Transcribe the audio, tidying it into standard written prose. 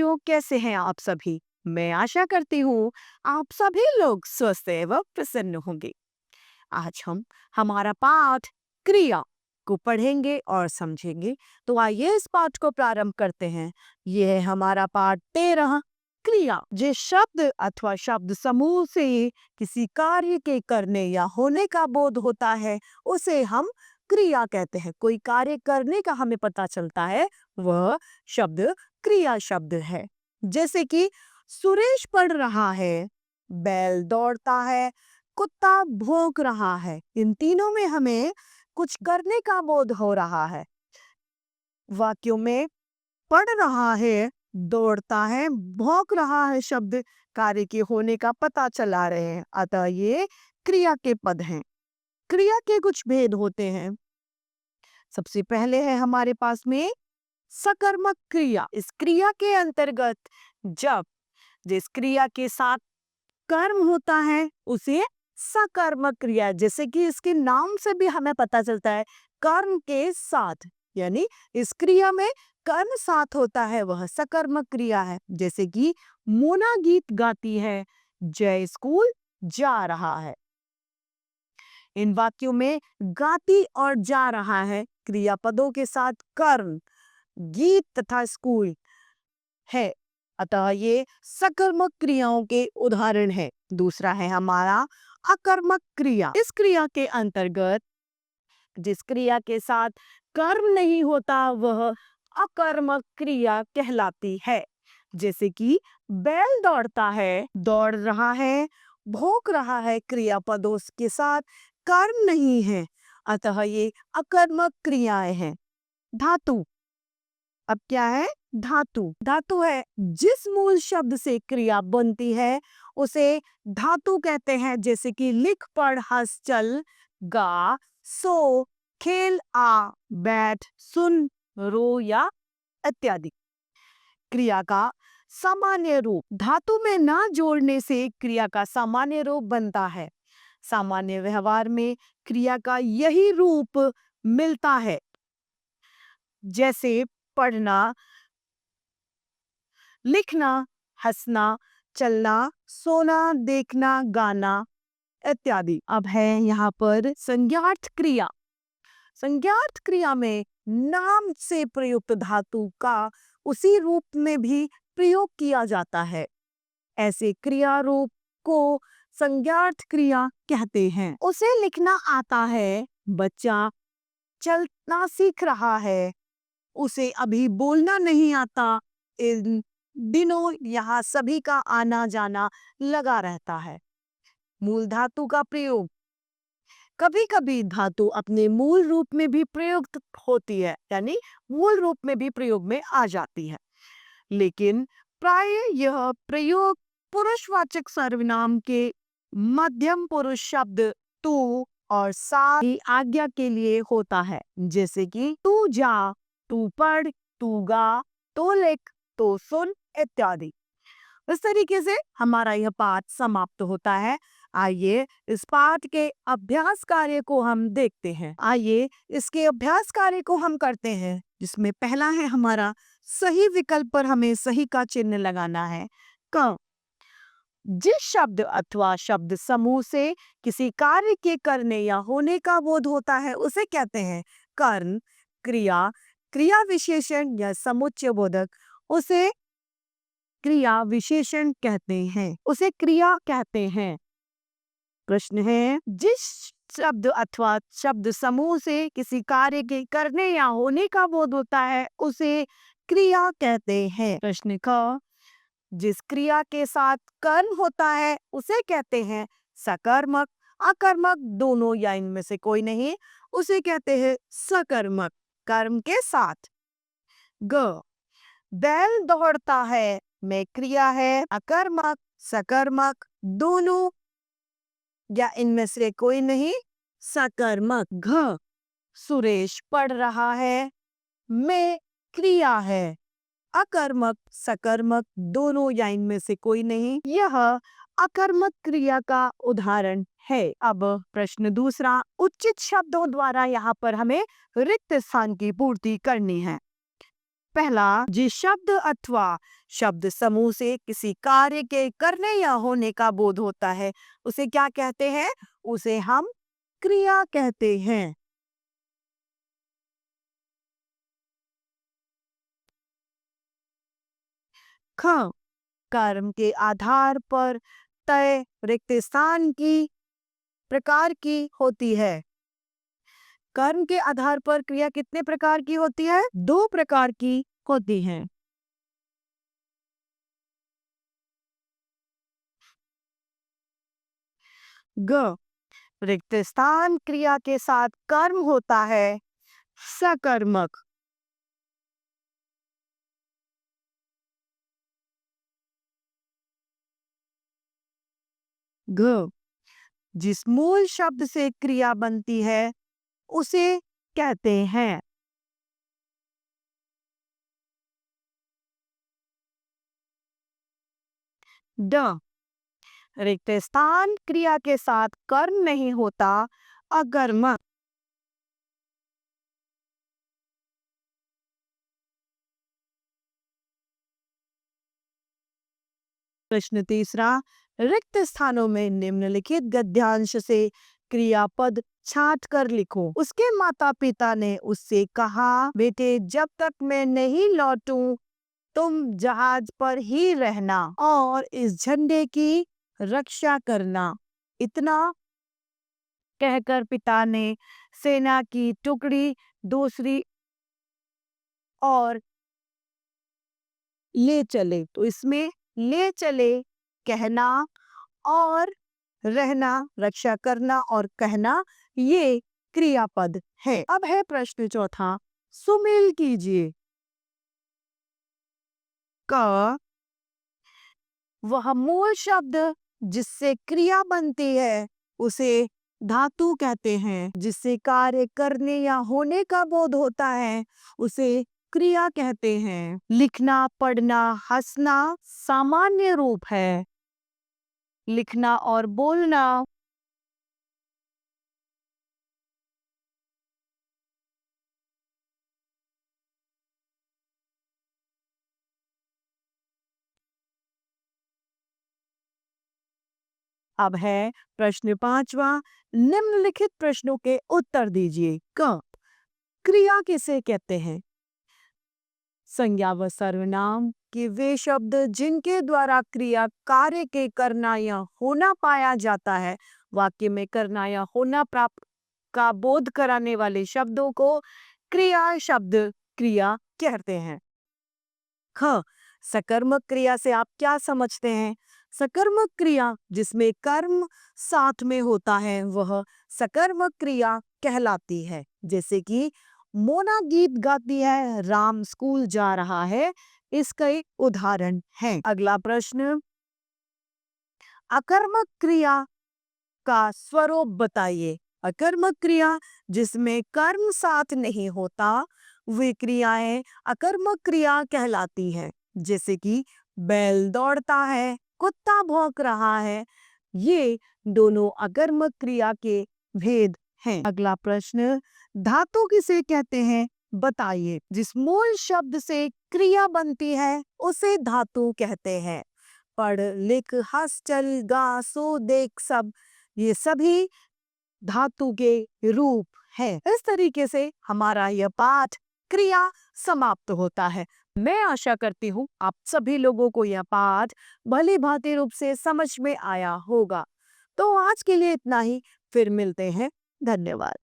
बच्चों, कैसे हैं आप सभी? मैं आशा करती हूँ आप सभी लोग स्वस्थ एवं प्रसन्न होंगे। आज हम हमारा पाठ क्रिया को पढ़ेंगे और समझेंगे। तो आइए इस पाठ को प्रारंभ करते हैं। यह है हमारा पाठ 13 क्रिया। जिस शब्द अथवा शब्द समूह से किसी कार्य के करने या होने का बोध होता है उसे हम क्रिया कहते हैं। कोई कार्य करने का हमें पता चलता है, वह शब्द क्रिया शब्द है। जैसे कि सुरेश पढ़ रहा है, बैल दौड़ता है, कुत्ता भौंक रहा है। इन तीनों में हमें कुछ करने का बोध हो रहा है। वाक्यों में पढ़ रहा है, दौड़ता है, भौंक रहा है शब्द कार्य के होने का पता चला रहे हैं। अतः ये क्रिया के पद हैं। क्रिया के कुछ भेद होते हैं। सबसे पहले है हमारे पास में सकर्मक क्रिया। इस क्रिया के अंतर्गत जब जिस क्रिया के साथ कर्म होता है उसे सकर्मक क्रिया, जैसे कि इसके नाम से भी हमें पता चलता है कर्म के साथ, यानी इस क्रिया में कर्म साथ होता है, वह सकर्मक क्रिया है। जैसे कि मोना गीत गाती है, जय स्कूल जा रहा है। इन वाक्यों में गाती और जा रहा है क्रियापदों के साथ कर्म, गीत तथा स्कूल है। अतः ये सकर्मक क्रियाओं के उदाहरण है। दूसरा है हमारा अकर्मक क्रिया। इस क्रिया के अंतर्गत जिस क्रिया के साथ कर्म नहीं होता वह अकर्मक क्रिया कहलाती है। जैसे कि बैल दौड़ता है, दौड़ रहा है, भौंक रहा है, क्रियापदों के साथ कर्म नहीं है, अतः ये अकर्मक क्रियाएं हैं। धातु। अब क्या है? धातु। धातु है जिस मूल शब्द से क्रिया बनती है उसे धातु कहते हैं। जैसे कि लिख, पढ़, हंस, चल, गा, सो, खेल, आ, बैठ, सुन, रो या इत्यादि। क्रिया का सामान्य रूप। धातु में ना जोड़ने से क्रिया का सामान्य रूप बनता है। सामान्य व्यवहार में क्रिया का यही रूप मिलता है। जैसे पढ़ना, लिखना, हंसना, चलना, सोना, देखना, गाना इत्यादि। अब है यहाँ पर संज्ञार्थ क्रिया। संज्ञार्थ क्रिया में नाम से प्रयुक्त धातु का उसी रूप में भी प्रयोग किया जाता है। ऐसे क्रिया रूप को संज्ञार्थ क्रिया कहते हैं। उसे लिखना आता है, बच्चा चलना सीख रहा है, उसे अभी बोलना नहीं आता। इन दिनों यहाँ सभी का आना जाना लगा रहता है। मूल धातु का प्रयोग। कभी कभी धातु अपने मूल रूप में भी प्रयुक्त होती है, यानी मूल रूप में भी प्रयोग में आ जाती है, लेकिन प्राय यह प्रयोग पुरुषवाचक सर्वनाम के मध्यम पुरुष शब्द तू और सा की आज्ञा के लिए होता है। जैसे कि तू जा, तू पढ़, तू गा, तो लिख, तो सुन इत्यादि। इस तरीके से हमारा यह पाठ समाप्त होता है। आइए इस पाठ के अभ्यास कार्य को हम देखते हैं। आइए इसके अभ्यास कार्य को हम करते हैं, जिसमें पहला है हमारा सही विकल्प पर हमें सही का चिन्ह लगाना है। क। जिस शब्द अथवा शब्द समूह से किसी कार्य के करने या होने का बोध होता है उसे कहते हैं कर्म, क्रिया, क्रिया विशेषण या समुच्चय बोधक। उसे क्रिया विशेषण कहते हैं, उसे क्रिया कहते हैं। प्रश्न है, जिस शब्द अथवा शब्द समूह से किसी कार्य के करने या होने का बोध होता है उसे क्रिया कहते हैं। प्रश्न क। जिस क्रिया के साथ कर्म होता है उसे कहते हैं सकर्मक। अकर्मक दोनों या इनमें से कोई नहीं, उसे कहते हैं सकर्मक। कर्म के साथ। ग। बैल दौड़ता है में क्रिया है अकर्मक, सकर्मक दोनों या इनमें से कोई नहीं, सकर्मक। घ। सुरेश पढ़ रहा है में क्रिया है अकर्मक, सकर्मक दोनों या इनमें से कोई नहीं, यह अकर्मक क्रिया का उदाहरण है। अब प्रश्न दूसरा, उचित शब्दों द्वारा यहाँ पर हमें रिक्त स्थान की पूर्ति करनी है। पहला, जिस शब्द अथवा शब्द समूह से किसी कार्य के करने या होने का बोध होता है, उसे क्या कहते हैं? उसे हम क्रिया कहते हैं। ख, कर्म के आधार पर तय रिक्त स्थान की प्रकार की होती है। कर्म के आधार पर क्रिया कितने प्रकार की होती है? 2 प्रकार की होती है। ग, रिक्त स्थान क्रिया के साथ कर्म होता है सकर्मक। घ, जिस मूल शब्द से क्रिया बनती है उसे कहते हैं। ड, रिक्त स्थान क्रिया के साथ कर्म नहीं होता अकर्मक। प्रश्न तीसरा, रिक्त स्थानों में निम्नलिखित गद्यांश से क्रियापद छांट कर लिखो। उसके माता पिता ने उससे कहा, बेटे जब तक मैं नहीं लौटूं तुम जहाज पर ही रहना और इस झंडे की रक्षा करना। इतना कहकर पिता ने सेना की टुकड़ी दूसरी ओर ले चले। तो इसमें ले चले कहना और रहना, रक्षा करना और कहना, ये क्रियापद है। अब है प्रश्न चौथा, सुमेल कीजिए। क, वह मूल शब्द जिससे क्रिया बनती है उसे धातु कहते हैं। जिससे कार्य करने या होने का बोध होता है उसे क्रिया कहते हैं। लिखना, पढ़ना, हंसना सामान्य रूप है। लिखना और बोलना अब है प्रश्न पांचवा, निम्नलिखित प्रश्नों के उत्तर दीजिए। क, क्रिया किसे कहते हैं? संज्ञा व सर्वनाम के वे शब्द जिनके द्वारा क्रिया कार्य के करना या होना पाया जाता है। वाक्य में करना या होना प्राप्त का बोध कराने वाले शब्दों को क्रिया शब्द क्रिया कहते हैं। ख, सकर्मक क्रिया से आप क्या समझते हैं? सकर्मक क्रिया जिसमें कर्म साथ में होता है वह सकर्मक क्रिया कहलाती है। जैसे कि मोना गीत गाती है, राम स्कूल जा रहा है, इसका एक उदाहरण है। अगला प्रश्न, अकर्मक क्रिया का स्वरूप बताइए। अकर्मक क्रिया जिसमें कर्म साथ नहीं होता वे क्रियाएं अकर्मक क्रिया कहलाती है। जैसे कि बैल दौड़ता है, कुत्ता भौंक रहा है, ये दोनों अकर्मक क्रिया के भेद हैं। अगला प्रश्न, धातु किसे कहते हैं बताइए। जिस मूल शब्द से क्रिया बनती है उसे धातु कहते हैं। पढ़, लिख, हंस, चल, गा, सो, देख, सब, ये सभी धातु के रूप हैं। इस तरीके से हमारा यह पाठ क्रिया समाप्त होता है। मैं आशा करती हूँ आप सभी लोगों को यह पाठ भली भांति रूप से समझ में आया होगा। तो आज के लिए इतना ही, फिर मिलते हैं। धन्यवाद।